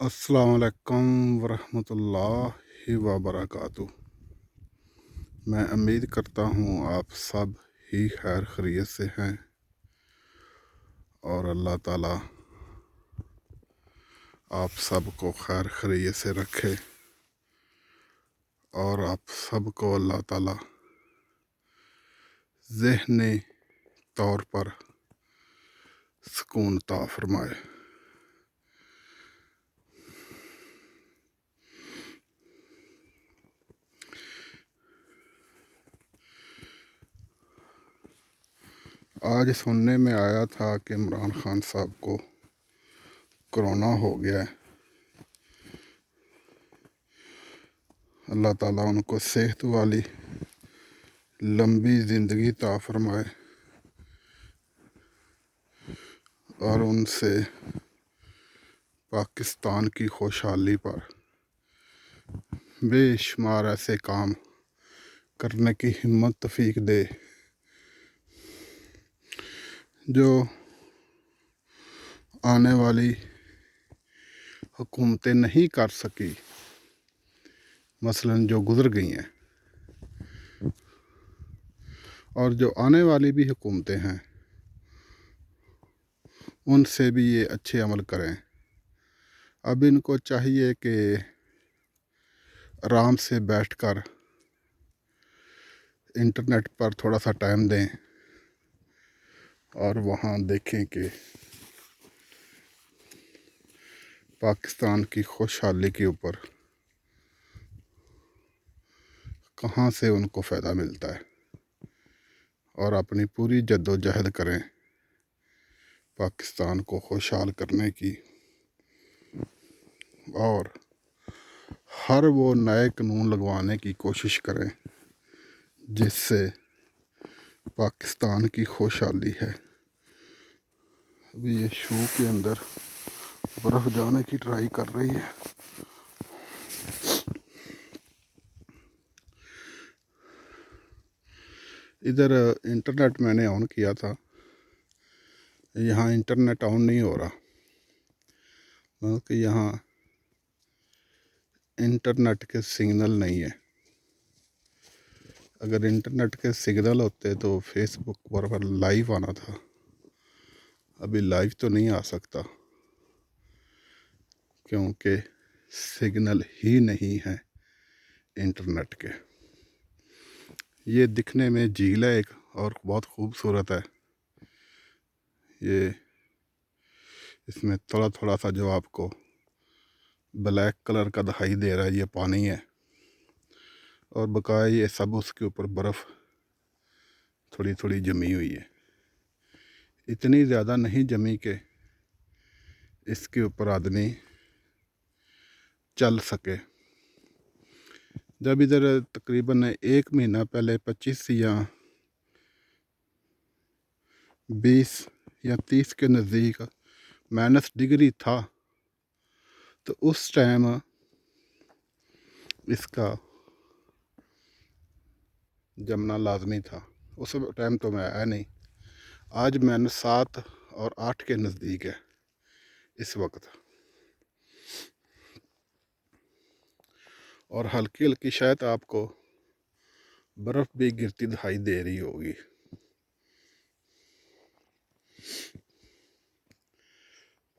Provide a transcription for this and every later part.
السلام علیکم ورحمۃ اللہ وبرکاتہ۔ میں امید کرتا ہوں آپ سب ہی خیر خیریت سے ہیں اور اللہ تعالیٰ آپ سب کو خیر خیریت سے رکھے اور آپ سب کو اللہ تعالیٰ ذہنی طور پر سکون عطا فرمائے۔ آج سننے میں آیا تھا کہ عمران خان صاحب کو کرونا ہو گیا ہے۔ اللہ تعالیٰ ان کو صحت والی لمبی زندگی عطا فرمائے اور ان سے پاکستان کی خوشحالی پر بے شمار ایسے کام کرنے کی ہمت توفیق دے جو آنے والی حکومتیں نہیں کر سکی، مثلاً جو گزر گئی ہیں، اور جو آنے والی بھی حکومتیں ہیں ان سے بھی یہ اچھے عمل کریں۔ اب ان کو چاہیے کہ آرام سے بیٹھ کر انٹرنیٹ پر تھوڑا سا ٹائم دیں اور وہاں دیکھیں کہ پاکستان کی خوشحالی کے اوپر کہاں سے ان کو فائدہ ملتا ہے، اور اپنی پوری جد و جہد کریں پاکستان کو خوشحال کرنے کی، اور ہر وہ نئے قانون لگوانے کی کوشش کریں جس سے پاکستان کی خوشحالی ہے۔ ابھی یہ شو کے اندر برف جانے کی ٹرائی کر رہی ہے۔ ادھر انٹرنیٹ میں نے آن کیا تھا، یہاں انٹرنیٹ آن نہیں ہو رہا، بلکہ یہاں انٹرنیٹ کے سگنل نہیں ہے۔ اگر انٹرنیٹ کے سگنل ہوتے تو فیس بک پر لائیو آنا تھا، ابھی لائیو تو نہیں آ سکتا کیونکہ سگنل ہی نہیں ہے انٹرنیٹ کے۔ یہ دکھنے میں جھیل ہے ایک، اور بہت خوبصورت ہے۔ یہ اس میں تھوڑا تھوڑا سا جو آپ کو بلیک کلر کا دکھائی دے رہا ہے یہ پانی ہے، اور بقایا یہ سب اس کے اوپر برف تھوڑی تھوڑی جمی ہوئی ہے، اتنی زیادہ نہیں جمی کہ اس کے اوپر آدمی چل سکے۔ جب ادھر تقریباً 1 مہینہ پہلے 25 یا 20 یا 30 کے نزدیک -ڈگری تھا، تو اس ٹائم اس کا جمنا لازمی تھا۔ اس ٹائم تو میں آیا نہیں۔ آج -7 اور 8 کے نزدیک ہے اس وقت، اور ہلکی ہلکی شاید آپ کو برف بھی گرتی دکھائی دے رہی ہوگی۔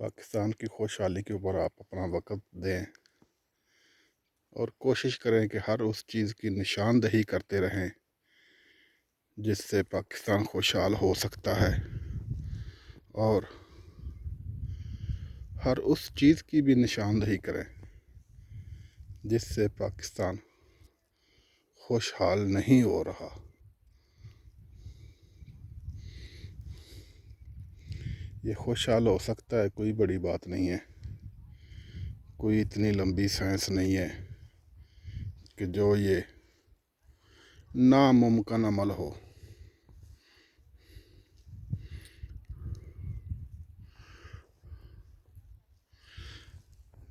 پاکستان کی خوشحالی کے اوپر آپ اپنا وقت دیں اور کوشش کریں کہ ہر اس چیز کی نشاندہی کرتے رہیں جس سے پاکستان خوشحال ہو سکتا ہے، اور ہر اس چیز کی بھی نشاندہی کریں جس سے پاکستان خوشحال نہیں ہو رہا۔ یہ خوشحال ہو سکتا ہے، کوئی بڑی بات نہیں ہے، کوئی اتنی لمبی سائنس نہیں ہے کہ جو یہ ناممکن عمل ہو۔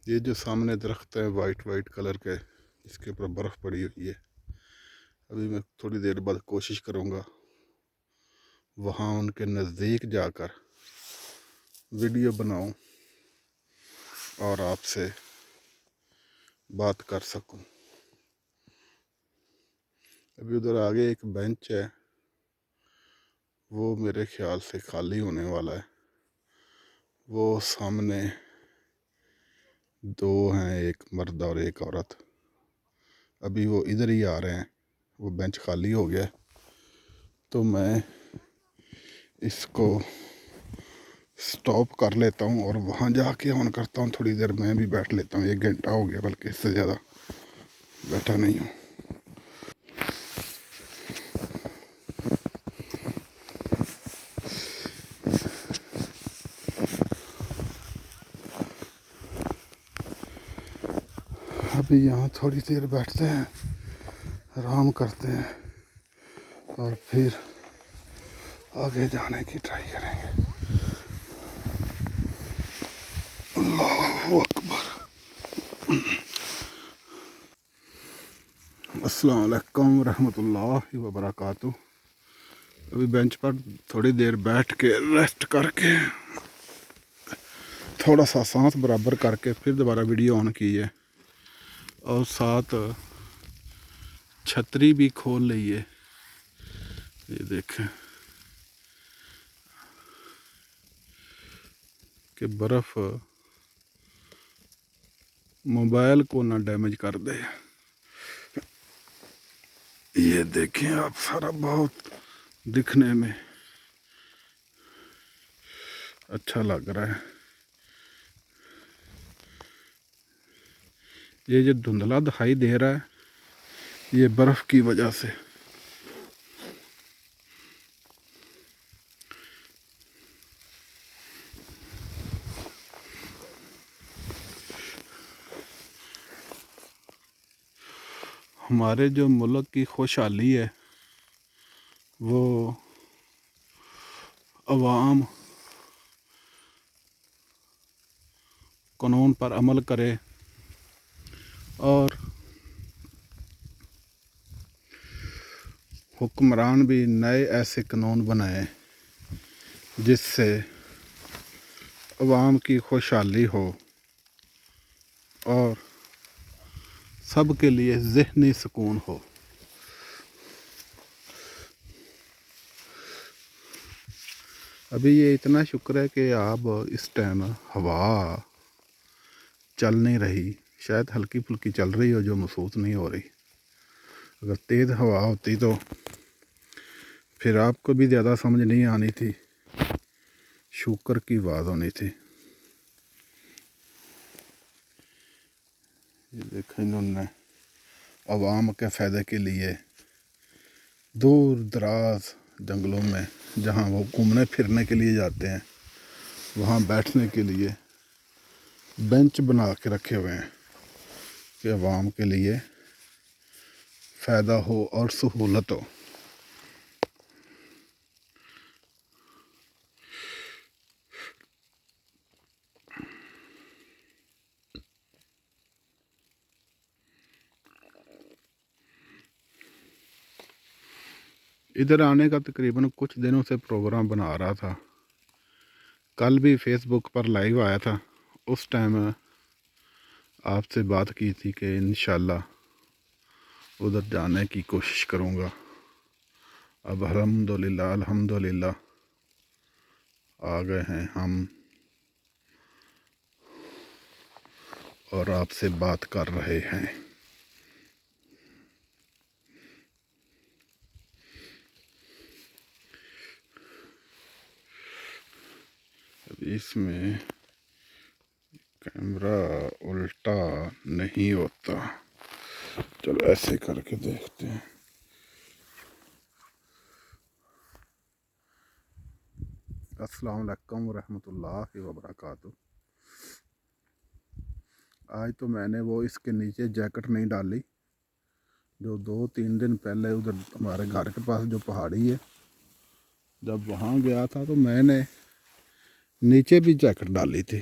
یہ جو سامنے درخت ہیں وائٹ کلر کے، اس کے اوپر برف پڑی ہوئی ہے، ابھی میں تھوڑی دیر بعد کوشش کروں گا وہاں ان کے نزدیک جا کر ویڈیو بناؤں اور آپ سے بات کر سکوں۔ ابھی ادھر آگے ایک بینچ ہے، وہ میرے خیال سے خالی ہونے والا ہے۔ وہ سامنے دو ہیں، ایک مرد اور ایک عورت، ابھی وہ ادھر ہی آ رہے ہیں۔ وہ بینچ خالی ہو گیا، تو میں اس کو سٹاپ کر لیتا ہوں اور وہاں جا کے آن کرتا ہوں۔ تھوڑی دیر میں بھی بیٹھ لیتا ہوں، 1 گھنٹہ ہو گیا، بلکہ اس سے زیادہ بیٹھا نہیں ہوں۔ ابھی یہاں تھوڑی دیر بیٹھتے ہیں، آرام کرتے ہیں، اور پھر آگے جانے کی ٹرائی کریں گے۔ اللہ اکبر۔ السلام علیکم ورحمۃ اللہ وبرکاتہ۔ ابھی بینچ پر تھوڑی دیر بیٹھ کے ریسٹ کر کے تھوڑا سا سانس برابر کر کے پھر دوبارہ ویڈیو آن کی ہے، اور ساتھ چھتری بھی کھول لی ہے۔ یہ دیکھیں کہ برف موبائل کو نہ ڈیمیج کر دے۔ یہ دیکھیں آپ، سارا بہت دکھنے میں اچھا لگ رہا ہے۔ یہ جو دھندلا دکھائی دے رہا ہے، یہ برف کی وجہ سے۔ ہمارے جو ملک کی خوشحالی ہے، وہ عوام قانون پر عمل کرے اور حکمران بھی نئے ایسے قانون بنائے جس سے عوام کی خوشحالی ہو اور سب کے لیے ذہنی سکون ہو۔ ابھی یہ اتنا شکر ہے کہ اب اس ٹائم ہوا چل نہیں رہی، شاید ہلکی پھلکی چل رہی ہو جو محسوس نہیں ہو رہی۔ اگر تیز ہوا ہوتی تو پھر آپ کو بھی زیادہ سمجھ نہیں آنی تھی، شکر کی بات ہونی تھی۔ یہ دیکھیں، انہوں نے عوام کے فائدے کے لیے دور دراز جنگلوں میں جہاں وہ گھومنے پھرنے کے لیے جاتے ہیں، وہاں بیٹھنے کے لیے بینچ بنا کے رکھے ہوئے ہیں کہ عوام کے لیے فائدہ ہو اور سہولت ہو۔ ادھر آنے کا تقریباً کچھ دنوں سے پروگرام بنا رہا تھا۔ کل بھی فیس بک پر لائیو آیا تھا، اس ٹائم آپ سے بات کی تھی کہ انشاءاللہ ادھر جانے کی کوشش کروں گا۔ اب الحمدللہ آ گئے ہیں ہم اور آپ سے بات کر رہے ہیں۔ اب اس میں کیمرہ الٹا نہیں ہوتا، چلو ایسے کر کے دیکھتے ہیں۔ السلام علیکم ورحمۃ اللہ وبرکاتہ۔ آج تو میں نے وہ اس کے نیچے جیکٹ نہیں ڈالی، جو 2-3 دن پہلے ادھر ہمارے گھر کے پاس جو پہاڑی ہے، جب وہاں گیا تھا تو میں نے نیچے بھی جیکٹ ڈالی تھی،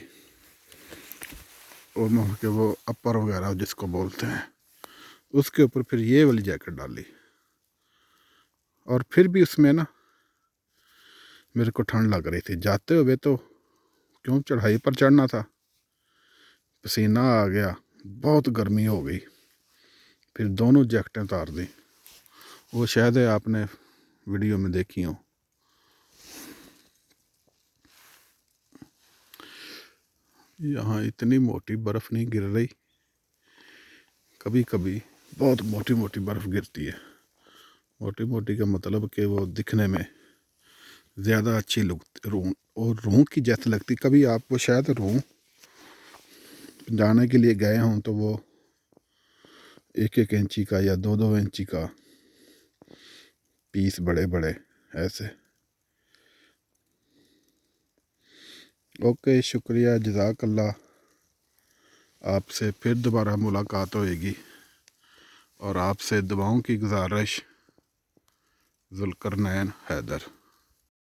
اور کہ وہ اپر وغیرہ جس کو بولتے ہیں، اس کے اوپر پھر یہ والی جیکٹ ڈالی، اور پھر بھی اس میں نا میرے کو ٹھنڈ لگ رہی تھی۔ جاتے ہوئے تو کیوں چڑھائی پر چڑھنا تھا، پسینہ آ گیا، بہت گرمی ہو گئی، پھر دونوں جیکٹیں اتار دیں۔ وہ شاید آپ نے ویڈیو میں دیکھی ہوں۔ یہاں اتنی موٹی برف نہیں گر رہی، کبھی کبھی بہت موٹی موٹی برف گرتی ہے۔ موٹی موٹی کا مطلب کہ وہ دکھنے میں زیادہ اچھی لگتی، اور روح کی جیسے لگتی۔ کبھی آپ کو شاید روح جانے کے لیے گئے ہوں تو وہ 1 انچی کا یا 2 انچی کا پیس بڑے بڑے ایسے۔ اوکے، شکریہ، جزاک اللہ۔ آپ سے پھر دوبارہ ملاقات ہوئے گی، اور آپ سے دعاؤں کی گزارش، ذوالقرنین حیدر۔